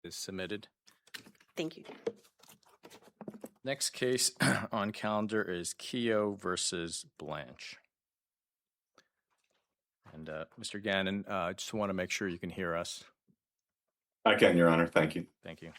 is submitted. Thank you. Next case on calendar is Keogh versus Blanche. And Mr. Gannon, I just want to make sure you can hear us. I can, Your Honor. Thank you. Thank you.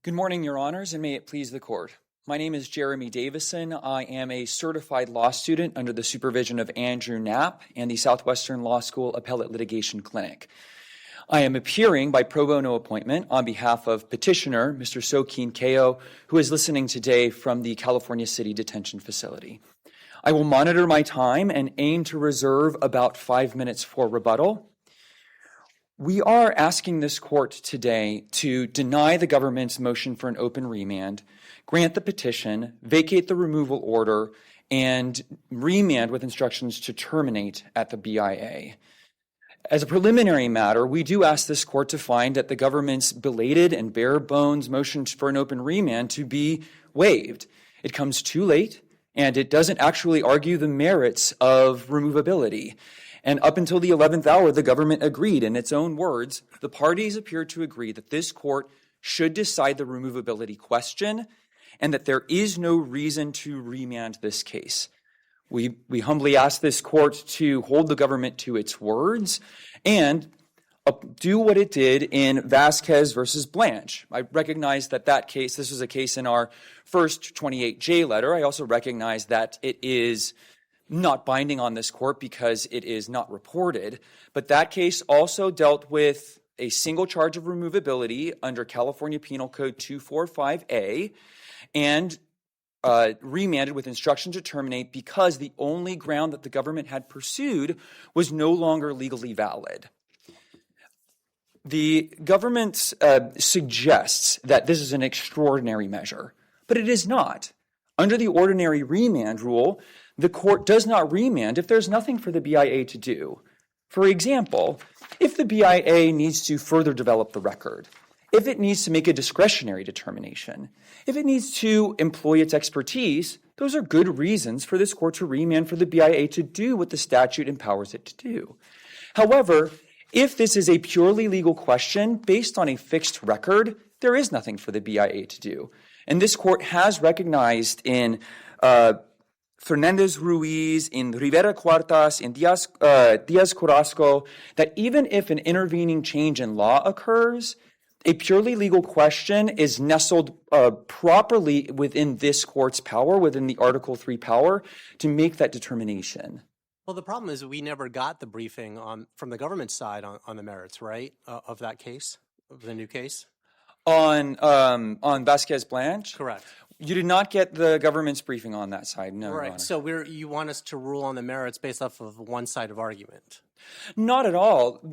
Good morning, Your Honors, and may it please the Court. My name is Jeremy Davison. I am a certified law student under the supervision of Andrew Knapp and the Southwestern Law School Appellate Litigation Clinic. I am appearing by pro bono appointment on behalf of petitioner Mr. Sokin Keogh, who is listening today from the California City Detention Facility. I will monitor my time and aim to reserve about 5 minutes for rebuttal. We are asking this court today to deny the government's motion for an open remand, grant the petition, vacate the removal order, and remand with instructions to terminate at the BIA. As a preliminary matter, we do ask this court to find that the government's belated and bare bones motion for an open remand to be waived. It comes too late, and it doesn't actually argue the merits of removability. And up until the 11th hour, the government agreed. In its own words, the parties appear to agree that this court should decide the removability question and that there is no reason to remand this case. We humbly ask this court to hold the government to its words and do what it did in Vasquez versus Blanche. I recognize that this was a case in our first 28J letter. I also recognize that it is not binding on this court because it is not reported. But that case also dealt with a single charge of removability under California Penal Code 245A and remanded with instruction to terminate because the only ground that the government had pursued was no longer legally valid. The government suggests that this is an extraordinary measure, but it is not. Under the ordinary remand rule, the court does not remand if there's nothing for the BIA to do. For example, if the BIA needs to further develop the record, if it needs to make a discretionary determination, if it needs to employ its expertise, those are good reasons for this court to remand for the BIA to do what the statute empowers it to do. However, if this is a purely legal question based on a fixed record, there is nothing for the BIA to do. And this court has recognized in Fernandez-Ruiz, in Rivera-Cuartas, in Diaz-Carrasco, that even if an intervening change in law occurs, a purely legal question is nestled properly within this court's power, within the Article 3 power, to make that determination. Well, the problem is we never got the briefing from the government side on the merits, right, of that case, of the new case? On Vasquez Blanche? Correct. You did not get the government's briefing on that side, no, Your Honor. Right, so you want us to rule on the merits based off of one side of argument? Not at all.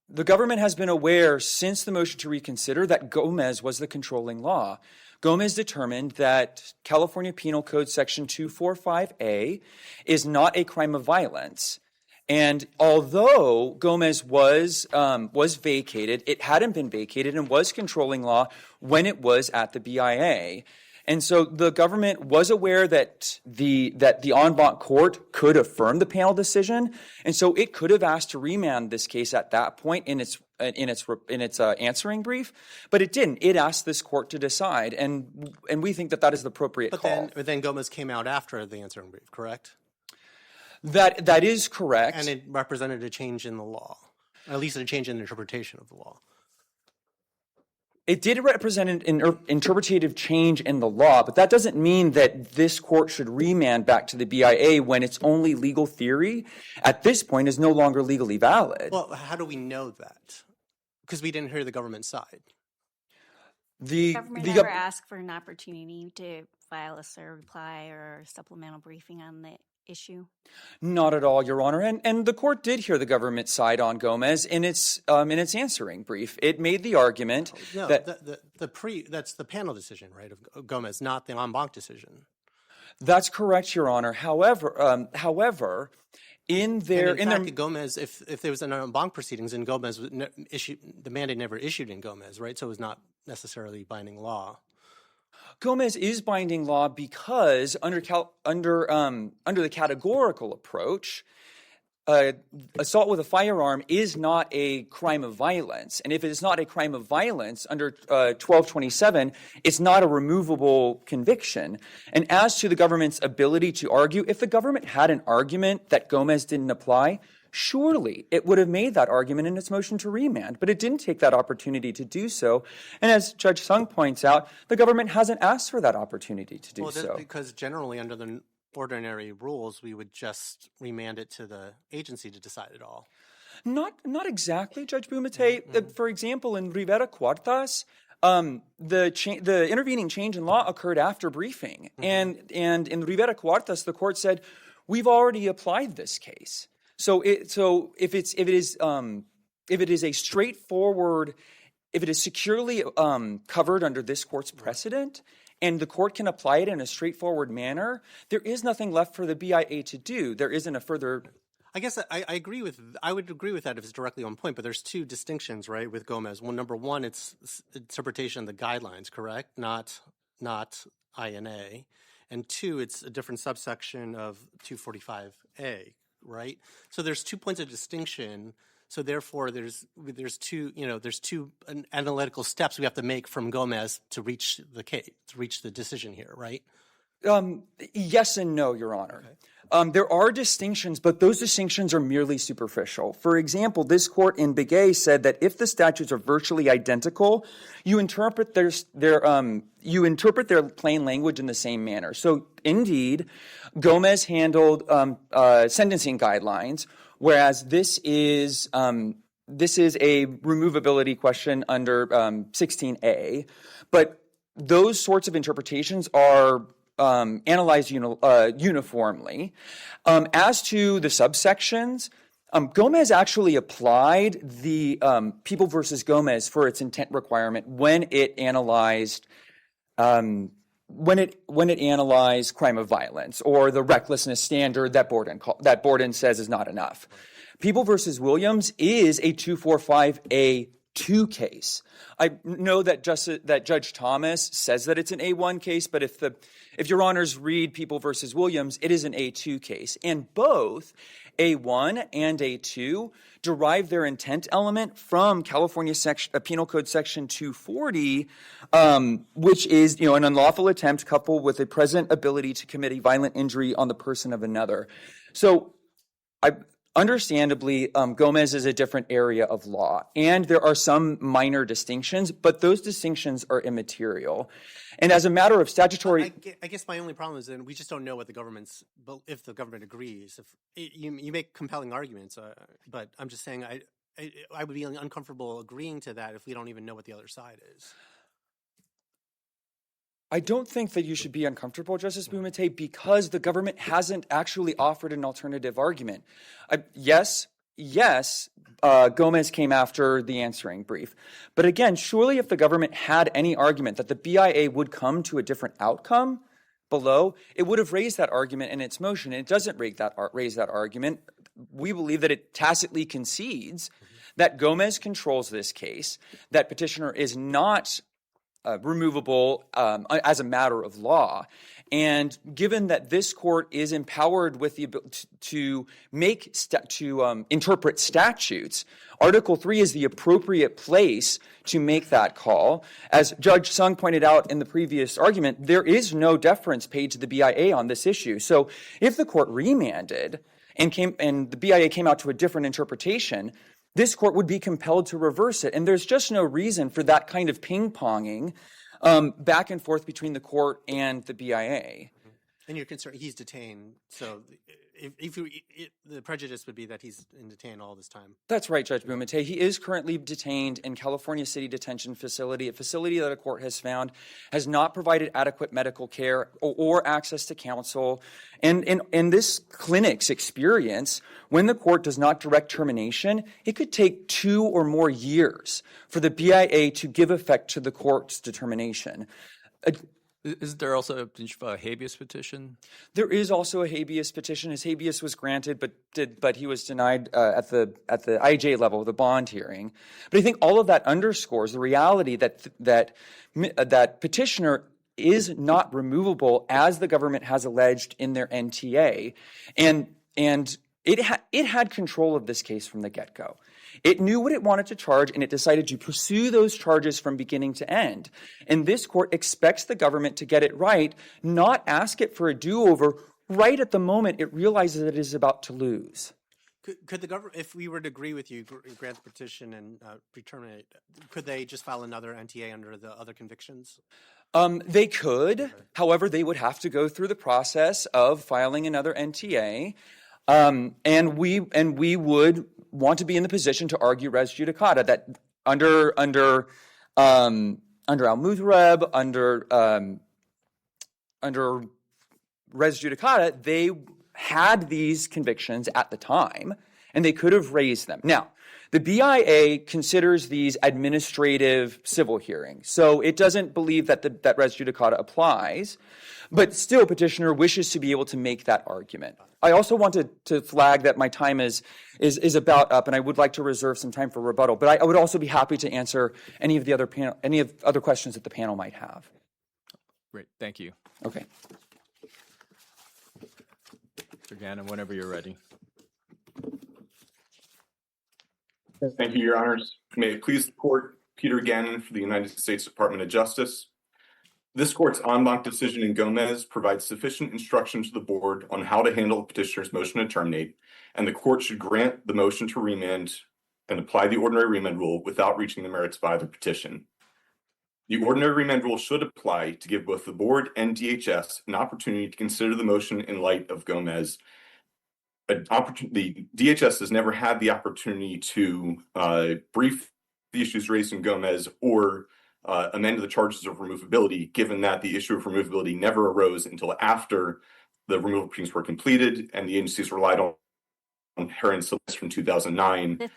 The government has been aware since the motion to reconsider that Gomez was the controlling law. Gomez determined that California Penal Code Section 245A is not a crime of violence. And although Gomez was vacated, it hadn't been vacated and was controlling law when it was at the BIA. And so the government was aware that the en banc court could affirm the panel decision, and so it could have asked to remand this case at that point in its answering brief, but it didn't. It asked this court to decide, and we think that is the appropriate call. But then Gomez came out after the answering brief, correct? That is correct. And it represented a change in the law, at least a change in interpretation of the law. It did represent an interpretative change in the law, but that doesn't mean that this court should remand back to the BIA when its only legal theory at this point is no longer legally valid. Well, how do we know that? Because we didn't hear the government side. The government never asked for an opportunity to file a reply or supplemental briefing on the issue? Not at all, Your Honor. And the court did hear the government's side on Gomez in its answering brief. It made the argument No, that that's the panel decision, right, of Gomez, not the en banc decision. that's correct, Your Honor. However, in Gomez, if there was an en banc proceedings and Gomez was the mandate never issued in Gomez, right? So it was not necessarily binding law. Gomez is binding law because under the categorical approach, assault with a firearm is not a crime of violence. And if it is not a crime of violence under 1227, it's not a removable conviction. And as to the government's ability to argue, if the government had an argument that Gomez didn't apply, surely it would have made that argument in its motion to remand, but it didn't take that opportunity to do so. And as Judge Sung points out, the government hasn't asked for that opportunity to do so. Because generally under the ordinary rules, we would just remand it to the agency to decide it all. Not exactly, Judge Bumate. For example, in Rivera Cuartas, the intervening change in law occurred after briefing, and in Rivera Cuartas, the court said, "We've already applied this case." So if it is a straightforward, if it is securely covered under this court's precedent, and the court can apply it in a straightforward manner, there is nothing left for the BIA to do. There isn't a further. I guess I would agree with that if it's directly on point, but there's two distinctions, right, with Gomez. Number one, it's interpretation of the guidelines, correct? Not INA. And two, it's a different subsection of 245A, right? So there's 2 points of distinction. So therefore, there's two analytical steps we have to make from Gomez to reach the case, to reach the decision here, right? Yes and no, Your Honor. Okay. There are distinctions, but those distinctions are merely superficial. For example, this court in Begay said that if the statutes are virtually identical, you interpret their plain language in the same manner. So indeed, Gomez handled sentencing guidelines, whereas this is a removability question under 16A. But those sorts of interpretations are analyzed uniformly. As to the subsections, Gomez actually applied the People versus Gomez for its intent requirement when it analyzed crime of violence or the recklessness standard that Borden says is not enough. People versus Williams is a 245A2 case. I know that Judge Thomas says that it's an A1 case, but if Your Honors read People versus Williams, it is an A2 case. And both A1 and A2 derive their intent element from California Penal Code Section 240, which is an unlawful attempt coupled with a present ability to commit a violent injury on the person of another. So understandably, Gomez is a different area of law, and there are some minor distinctions, but those distinctions are immaterial. And as a matter of statutory, I guess my only problem is that we just don't know what if the government agrees. If you make compelling arguments, but I'm just saying I would be uncomfortable agreeing to that if we don't even know what the other side is. I don't think that you should be uncomfortable, Justice Bumate, because the government hasn't actually offered an alternative argument. Yes, Gomez came after the answering brief. But again, surely if the government had any argument that the BIA would come to a different outcome below, it would have raised that argument in its motion. And it doesn't raise that argument. We believe that it tacitly concedes that Gomez controls this case, that petitioner is not removable as a matter of law. And given that this court is empowered with the ability to interpret statutes, Article 3 is the appropriate place to make that call. As Judge Sung pointed out in the previous argument, there is no deference paid to the BIA on this issue. So if the court remanded and the BIA came out to a different interpretation, this court would be compelled to reverse it. And there's just no reason for that kind of ping-ponging back and forth between the court and the BIA. And you're concerned he's detained. So the prejudice would be that he's in detain all this time. That's right, Judge Bumate. He is currently detained in California City Detention Facility, a facility that a court has found has not provided adequate medical care or access to counsel. And in this clinic's experience, when the court does not direct termination, it could take 2 or more years for the BIA to give effect to the court's determination. Is there also a habeas petition? There is also a habeas petition. His habeas was granted, but he was denied at the IJ level, the bond hearing. But I think all of that underscores the reality that petitioner is not removable, as the government has alleged in their NTA, and it had control of this case from the get-go. It knew what it wanted to charge, and it decided to pursue those charges from beginning to end. And this court expects the government to get it right, not ask it for a do-over right at the moment it realizes that it is about to lose. Could the government, if we were to agree with you, grant the petition and re-terminate, could they just file another NTA under the other convictions? They could. However, they would have to go through the process of filing another NTA. And we would want to be in the position to argue res judicata, that under al-Muthreb, under res judicata, they had these convictions at the time, and they could have raised them. Now, the BIA considers these administrative civil hearings, so it doesn't believe that that res judicata applies, but still petitioner wishes to be able to make that argument. I also wanted to flag that my time is about up, and I would like to reserve some time for rebuttal, but I would also be happy to answer any of the other questions that the panel might have. Great, thank you. Okay. Mr. Gannon, whenever you're ready. Thank you, Your Honors. May it please the Court, Peter Gannon for the United States Department of Justice. This court's en banc decision in Gomez provides sufficient instruction to the board on how to handle the petitioner's motion to terminate, and the court should grant the motion to remand and apply the ordinary remand rule without reaching the merits of either petition. The ordinary remand rule should apply to give both the board and DHS an opportunity to consider the motion in light of Gomez. The DHS has never had the opportunity to brief the issues raised in Gomez or amend the charges of removability, given that the issue of removability never arose until after the removal proceedings were completed and the agencies relied on Herron Celeste from 2009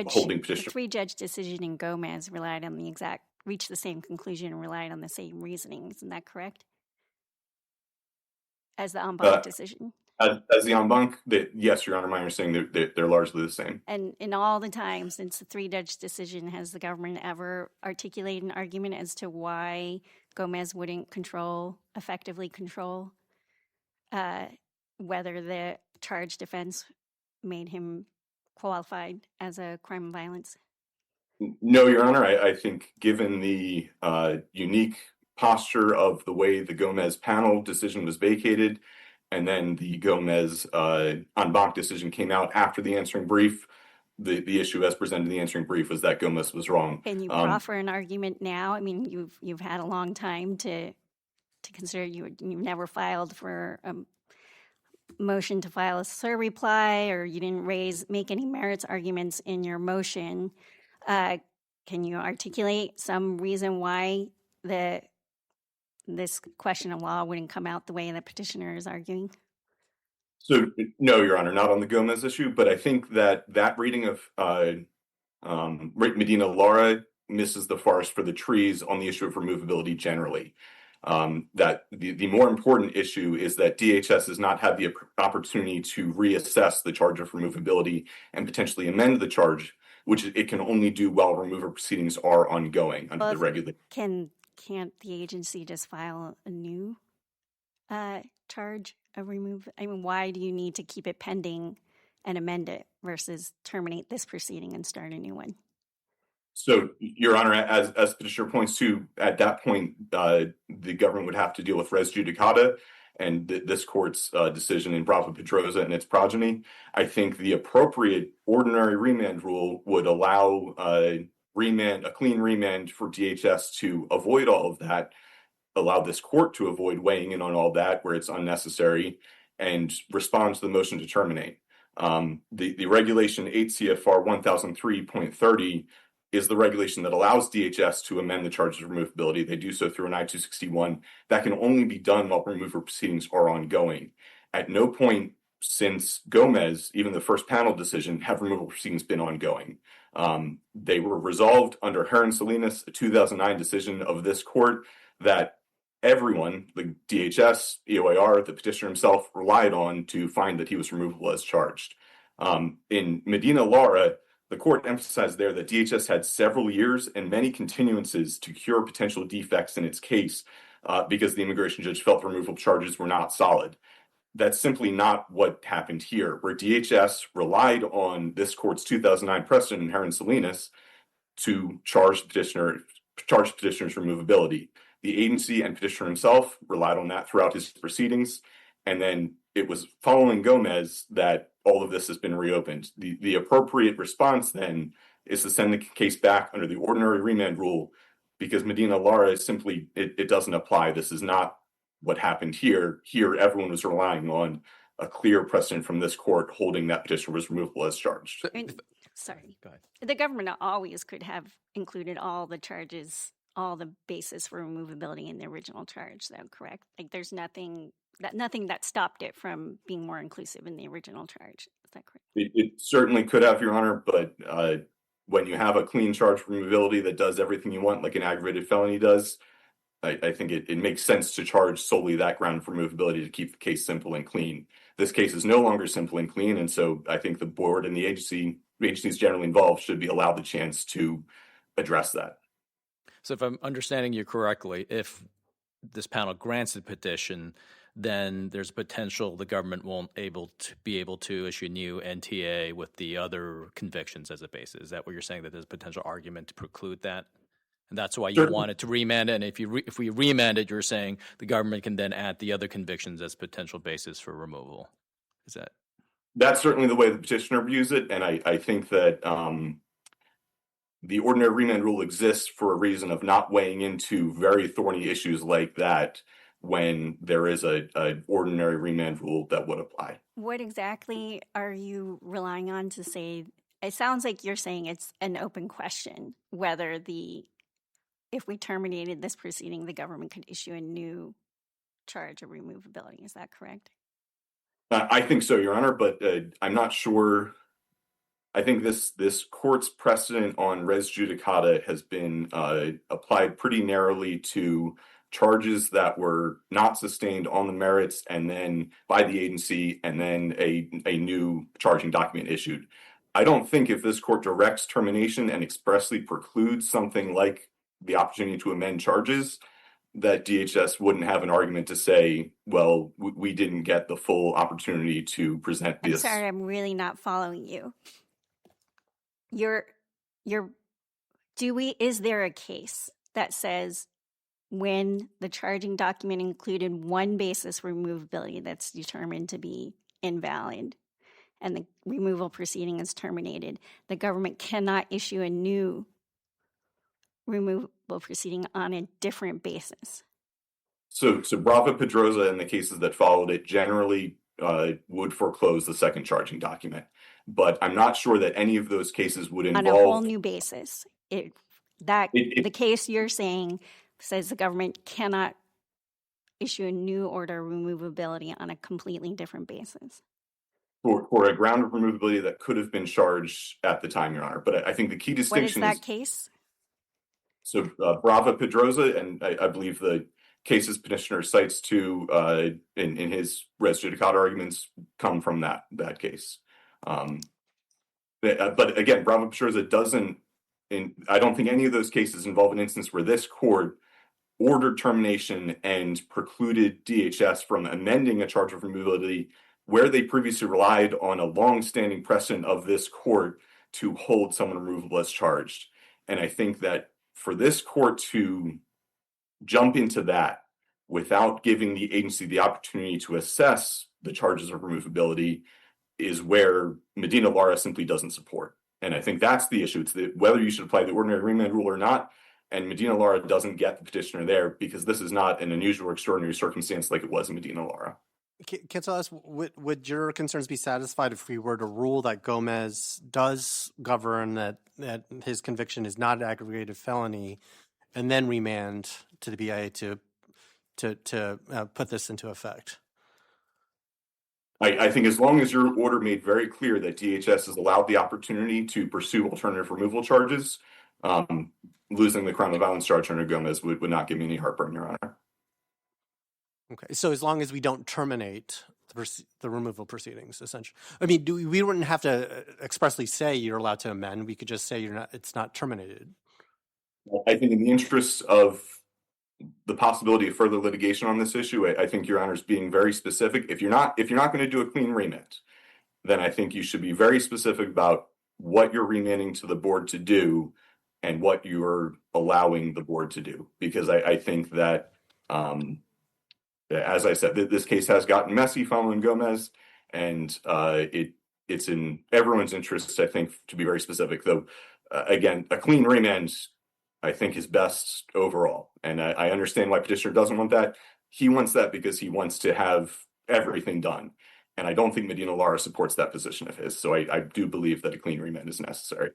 holding petitioner. The three-judge decision in Gomez reached the same conclusion and relied on the same reasoning. Isn't that correct? As the en banc decision? As the en banc, yes, Your Honor, my understanding they're largely the same. And in all the time since the three-judge decision, has the government ever articulated an argument as to why Gomez wouldn't effectively control whether the charged offense made him qualified as a crime of violence? No, Your Honor. I think given the unique posture of the way the Gomez panel decision was vacated, and then the Gomez en banc decision came out after the answering brief, the issue as presented in the answering brief was that Gomez was wrong. Can you offer an argument now? I mean, you've had a long time to consider. You've never filed for a motion to file a SIR reply, or you didn't make any merits arguments in your motion. Can you articulate some reason why this question of law wouldn't come out the way the petitioner is arguing? So, no, Your Honor, not on the Gomez issue, but I think that reading of Medina Lara misses the forest for the trees on the issue of removability generally. That the more important issue is that DHS has not had the opportunity to reassess the charge of removability and potentially amend the charge, which it can only do while removal proceedings are ongoing under the regulation. Can't the agency just file a new charge of removal? I mean, why do you need to keep it pending and amend it versus terminate this proceeding and start a new one? So, Your Honor, as petitioner points to, at that point, the government would have to deal with res judicata and this court's decision in Bravo Pedrosa and its progeny. I think the appropriate ordinary remand rule would allow a clean remand for DHS to avoid all of that allow this court to avoid weighing in on all that where it's unnecessary and respond to the motion to terminate. The regulation 8 CFR 1003.30 is the regulation that allows DHS to amend the charges of removability. They do so through an I-261. That can only be done while removal proceedings are ongoing. At no point since Gomez, even the first panel decision, have removal proceedings been ongoing. They were resolved under Heron Salinas, a 2009 decision of this court that everyone, the DHS, EOIR, the petitioner himself, relied on to find that he was removable as charged. In Medina Lara, the court emphasized there that DHS had several years and many continuances to cure potential defects in its case because the immigration judge felt the removal charges were not solid. That's simply not what happened here, where DHS relied on this court's 2009 precedent in Heron Salinas to charge the petitioner's removability. The agency and petitioner himself relied on that throughout his proceedings, and then it was following Gomez that all of this has been reopened. The appropriate response then is to send the case back under the ordinary remand rule, because Medina Lara is simply, it doesn't apply. This is not what happened here. Here, everyone was relying on a clear precedent from this court holding that petitioner was removable as charged. Sorry. Go ahead. The government always could have included all the charges, all the basis for removability in the original charge, though, correct? Like there's nothing that stopped it from being more inclusive in the original charge. Is that correct? It certainly could have, Your Honor, but when you have a clean charge for removability that does everything you want, like an aggravated felony does, I think it makes sense to charge solely that ground for removability to keep the case simple and clean. This case is no longer simple and clean, and so I think the board and the agencies generally involved should be allowed the chance to address that. So if I'm understanding you correctly, if this panel grants the petition, then there's potential the government won't be able to issue a new NTA with the other convictions as a basis. Is that what you're saying, that there's a potential argument to preclude that? And that's why you wanted to remand it. And if we remand it, you're saying the government can then add the other convictions as potential basis for removal. Is that? That's certainly the way the petitioner views it, and I think that the ordinary remand rule exists for a reason of not weighing into very thorny issues like that when there is an ordinary remand rule that would apply. What exactly are you relying on to say? It sounds like you're saying it's an open question whether if we terminated this proceeding, the government could issue a new charge of removability. Is that correct? I think so, Your Honor, but I'm not sure. I think this court's precedent on res judicata has been applied pretty narrowly to charges that were not sustained on the merits and then by the agency and then a new charging document issued. I don't think if this court directs termination and expressly precludes something like the opportunity to amend charges, that DHS wouldn't have an argument to say, well, we didn't get the full opportunity to present this. I'm sorry, I'm really not following you. Is there a case that says when the charging document included one basis for removability that's determined to be invalid and the removal proceeding is terminated, the government cannot issue a new removable proceeding on a different basis? So Brava Pedrosa and the cases that followed it generally would foreclose the second charging document. But I'm not sure that any of those cases would involve... On a whole new basis. The case you're saying says the government cannot issue a new order of removability on a completely different basis. For a ground of removability that could have been charged at the time, Your Honor. But I think the key distinction What is that case? So Brava Pedrosa, and I believe the cases petitioner cites to in his res judicata arguments come from that case. But again, Brava Pedrosa doesn't, I don't think any of those cases involve an instance where this court ordered termination and precluded DHS from amending a charge of removability where they previously relied on a long-standing precedent of this court to hold someone removable as charged. And I think that for this court to jump into that without giving the agency the opportunity to assess the charges of removability is where Medina Lara simply doesn't support. And I think that's the issue. It's whether you should apply the ordinary remand rule or not. And Medina Lara doesn't get the petitioner there because this is not an unusual or extraordinary circumstance like it was in Medina Lara. Counsel, would your concerns be satisfied if we were to rule that Gomez does govern, that his conviction is not an aggravated felony, and then remand to the BIA to put this into effect? I think as long as your order made very clear that DHS is allowed the opportunity to pursue alternative removal charges, losing the crime of violence charge under Gomez would not give me any heartburn, Your Honor. Okay, so as long as we don't terminate the removal proceedings, essentially. I mean, we wouldn't have to expressly say you're allowed to amend. We could just say it's not terminated. I think in the interest of the possibility of further litigation on this issue, I think Your Honor's being very specific. If you're not going to do a clean remand, then I think you should be very specific about what you're remanding to the board to do and what you're allowing the board to do. Because I think that, as I said, this case has gotten messy following Gomez, and it's in everyone's interest, I think, to be very specific. Though, again, a clean remand, I think, is best overall. And I understand why petitioner doesn't want that. He wants that because he wants to have everything done. And I don't think Medina Lara supports that position of his. So I do believe that a clean remand is necessary.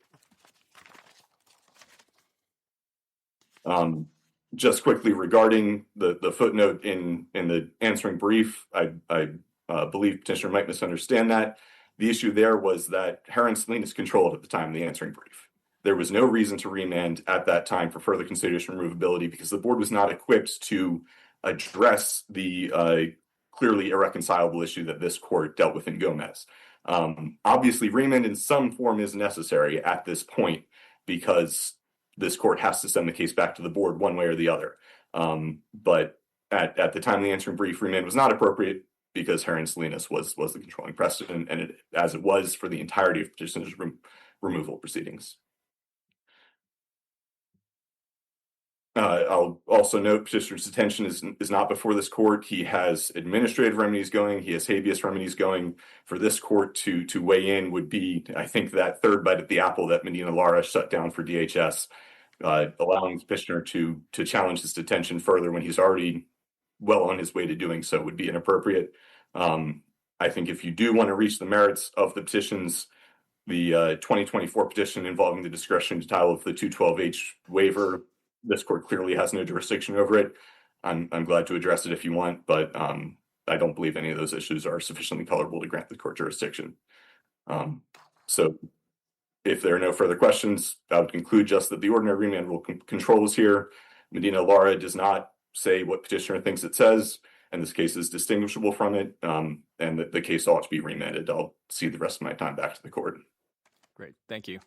Just quickly regarding the footnote in the answering brief, I believe petitioner might misunderstand that. The issue there was that Heron Salinas controlled at the time of the answering brief. There was no reason to remand at that time for further consideration of removability because the board was not equipped to address the clearly irreconcilable issue that this court dealt with in Gomez. Obviously, remand in some form is necessary at this point because this court has to send the case back to the board one way or the other. But at the time of the answering brief, remand was not appropriate because Heron Salinas was the controlling precedent, and as it was for the entirety of petitioner's removal proceedings. I'll also note petitioner's detention is not before this court. He has administrative remedies going. He has habeas remedies going. For this court to weigh in would be, I think, that third bite at the apple that Medina Lara shut down for DHS, allowing the petitioner to challenge his detention further when he's already well on his way to doing so would be inappropriate. I think if you do want to reach the merits of the petitions, the 2024 petition involving the discretionary denial of the 212H waiver, this court clearly has no jurisdiction over it. I'm glad to address it if you want, but I don't believe any of those issues are sufficiently colorable to grant the court jurisdiction. So if there are no further questions, I would conclude just that the ordinary remand rule controls here. Medina Lara does not say what petitioner thinks it says, and this case is distinguishable from it, and the case ought to be remanded. I'll cede the rest of my time back to the court. Great, thank you.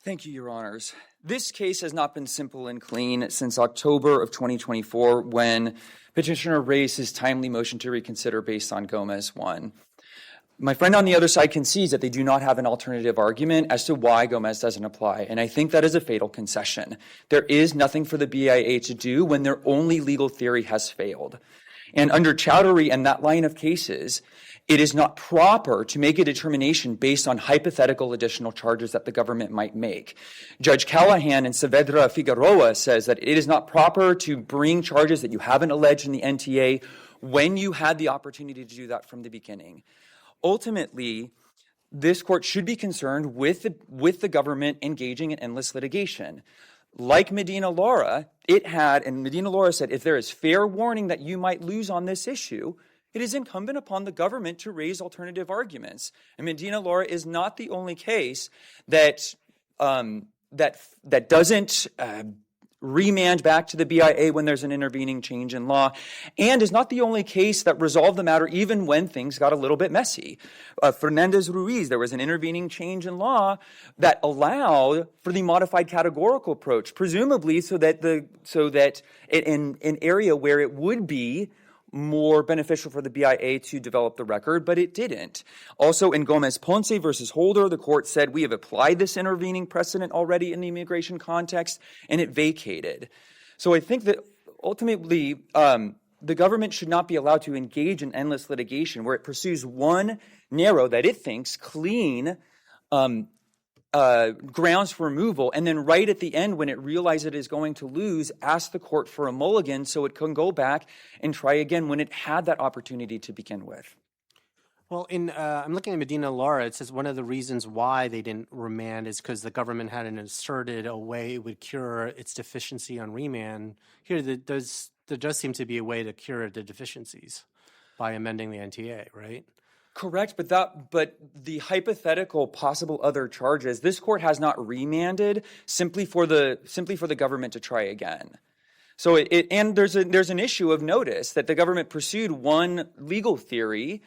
Thank you, Your Honors. This case has not been simple and clean since October of 2024 when petitioner raised his timely motion to reconsider based on Gomez 1. My friend on the other side concedes that they do not have an alternative argument as to why Gomez doesn't apply, and I think that is a fatal concession. There is nothing for the BIA to do when their only legal theory has failed. And under Chowdhury and that line of cases, it is not proper to make a determination based on hypothetical additional charges that the government might make. Judge Callahan in Saavedra Figueroa says that it is not proper to bring charges that you haven't alleged in the NTA when you had the opportunity to do that from the beginning. Ultimately, this court should be concerned with the government engaging in endless litigation. Like Medina Lara, and Medina Lara said, if there is fair warning that you might lose on this issue, it is incumbent upon the government to raise alternative arguments. And Medina Lara is not the only case that doesn't remand back to the BIA when there's an intervening change in law, and is not the only case that resolved the matter even when things got a little bit messy. Fernandez-Ruiz, there was an intervening change in law that allowed for the modified categorical approach, presumably so that in an area where it would be more beneficial for the BIA to develop the record, but it didn't. Also, in Gomez Ponce versus Holder, the court said we have applied this intervening precedent already in the immigration context, and it vacated. So I think that ultimately the government should not be allowed to engage in endless litigation where it pursues one narrow, that it thinks clean, grounds for removal, and then right at the end, when it realizes it is going to lose, ask the court for a mulligan so it can go back and try again when it had that opportunity to begin with. Well, I'm looking at Medina Lara. It says one of the reasons why they didn't remand is because the government hadn't asserted a way it would cure its deficiency on remand. Here, there does seem to be a way to cure the deficiencies by amending the NTA, right? Correct, but the hypothetical possible other charges, this court has not remanded simply for the government to try again. So and there's an issue of notice that the government pursued one legal theory,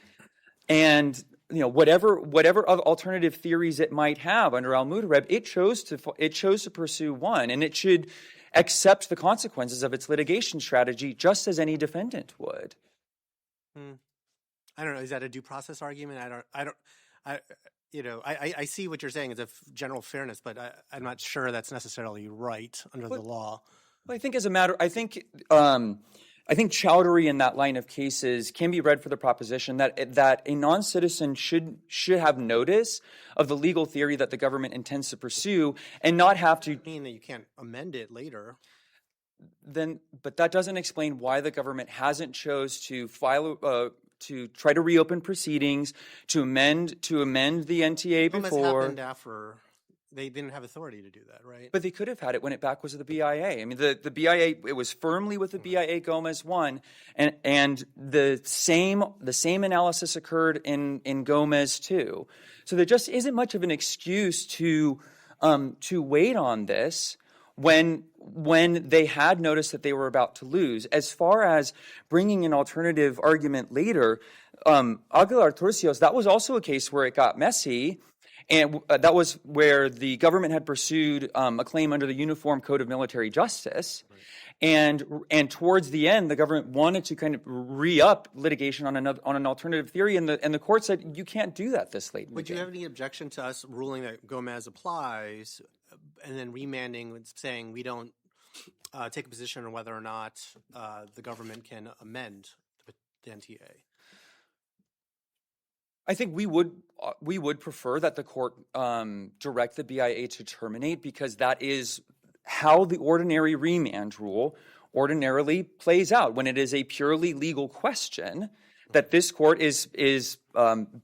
and whatever alternative theories it might have under Al-Mutareb, it chose to pursue one, and it should accept the consequences of its litigation strategy just as any defendant would. I don't know. Is that a due process argument? I see what you're saying as a general fairness, but I'm not sure that's necessarily right under the law. Well, I think I think Chowdhury in that line of cases can be read for the proposition that a non-citizen should have notice of the legal theory that the government intends to pursue and not have to mean that you can't amend it later. But that doesn't explain why the government hasn't chose to file to try to reopen proceedings, to amend the NTA before. Happened after they didn't have authority to do that, right? But they could have had it when it back was to the BIA. I mean, the BIA, it was firmly with the BIA Gomez 1, and the same analysis occurred in Gomez 2. So there just isn't much of an excuse to wait on this when they had noticed that they were about to lose. As far as bringing an alternative argument later, Aguilar-Turcios, that was also a case where it got messy, and that was where the government had pursued a claim under the Uniform Code of Military Justice. Right. And towards the end, the government wanted to kind of re-up litigation on an alternative theory, and the court said you can't do that this late. Would you have any objection to us ruling that Gomez applies, and then remanding and saying we don't take a position on whether or not the government can amend the NTA? I think we would prefer that the court direct the BIA to terminate, because that is how the ordinary remand rule ordinarily plays out when it is a purely legal question. That this court is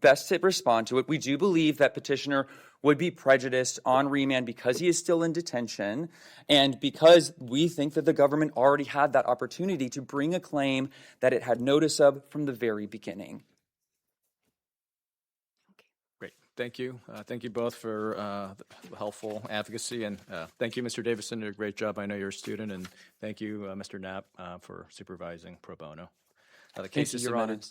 best to respond to it. We do believe that petitioner would be prejudiced on remand because he is still in detention, and because we think that the government already had that opportunity to bring a claim that it had notice of from the very beginning. Great. Thank you. Thank you both for helpful advocacy, and thank you, Mr. Davison. You did a great job. I know you're a student, and thank you, Mr. Knapp, for supervising pro bono. The case is submitted.